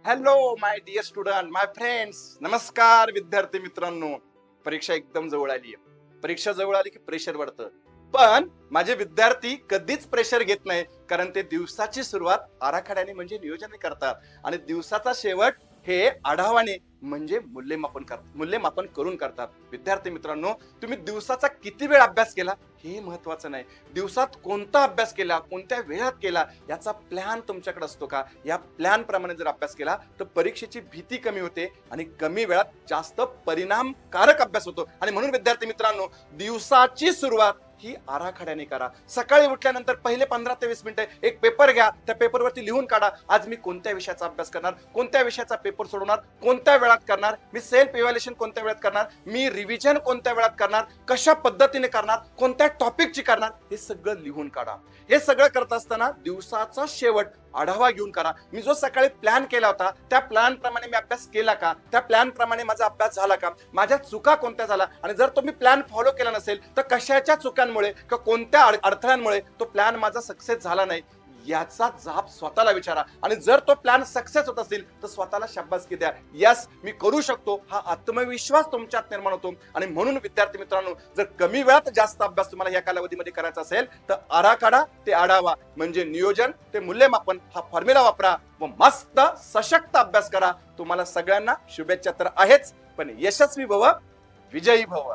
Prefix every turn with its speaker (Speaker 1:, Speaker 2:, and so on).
Speaker 1: Hello my dear student, my friends. नमस्कार विद्यार्थी मित्रांनो. परीक्षा एकदम जवळ आली आहे. परीक्षा जवळ आली की प्रेशर वाढतं. पण माझे विद्यार्थी कधीच प्रेशर घेत नाही, कारण ते दिवसाची सुरुवात आराखड्याने म्हणजे नियोजन करतात आणि दिवसाचा शेवट हे आढावाने म्हणजे मूल्यमापन करून करतात. विद्यार्थी मित्रांनो, तुम्ही दिवसाचा किती वेळ अभ्यास केला हे महत्वाचं नाही. दिवसात कोणता अभ्यास केला, कोणत्या वेळात केला याचा प्लॅन तुमच्याकडे असतो का? या प्लॅन प्रमाणे जर अभ्यास केला तर परीक्षेची भीती कमी होते आणि कमी वेळात जास्त परिणामकारक अभ्यास होतो. आणि म्हणून विद्यार्थी मित्रांनो, दिवसाची सुरुवात ही आराखड्याने करा. सकाळी उठल्यानंतर पहिले 15 ते 20 मिनिटं एक पेपर घ्या. त्या पेपरवरती लिहून काढा, आज मी कोणत्या विषयाचा अभ्यास करणार, कोणत्या विषयाचा पेपर सोडवणार, कोणत्या वेळात करणार, मी सेल्फ इव्हॅल्युएशन कोणत्या वेळात करणार, मी रिव्हिजन कोणत्या वेळात करणार, कशा पद्धतीने करणार, कोणत्या टॉपिकची करणार, हे सगळं लिहून काढा. हे सगळं करत असताना दिवसाचा शेवट आढावा घेऊन करा. मी जो सकाळी प्लॅन केला होता त्या प्लॅन प्रमाणे मी अभ्यास केला का, त्या प्लॅन प्रमाणे माझा अभ्यास झाला का, माझ्या चुका कोणत्या झाला, आणि जर तुम्ही प्लॅन फॉलो केला नसेल तर कशाच्या चुकांमुळे किंवा कोणत्या अडथळ्यांमुळे तो प्लॅन माझा सक्सेस झाला नाही याचा जाब स्वतःला विचारा. आणि जर तो प्लॅन सक्सेस होत असेल तर स्वतःला शाबासकी द्या. यस, मी करू शकतो, हा आत्मविश्वास तुमच्यात निर्माण होतो. आणि म्हणून विद्यार्थी मित्रांनो, जर कमी वेळात जास्त अभ्यास तुम्हाला या कालावधीमध्ये करायचा असेल तर आराखडा ते आढावा म्हणजे नियोजन ते मूल्यमापन हा फॉर्म्युला वापरा व मस्त सशक्त अभ्यास करा. तुम्हाला सगळ्यांना शुभेच्छा तर आहेच, पण यशस्वी भव, विजयी भव.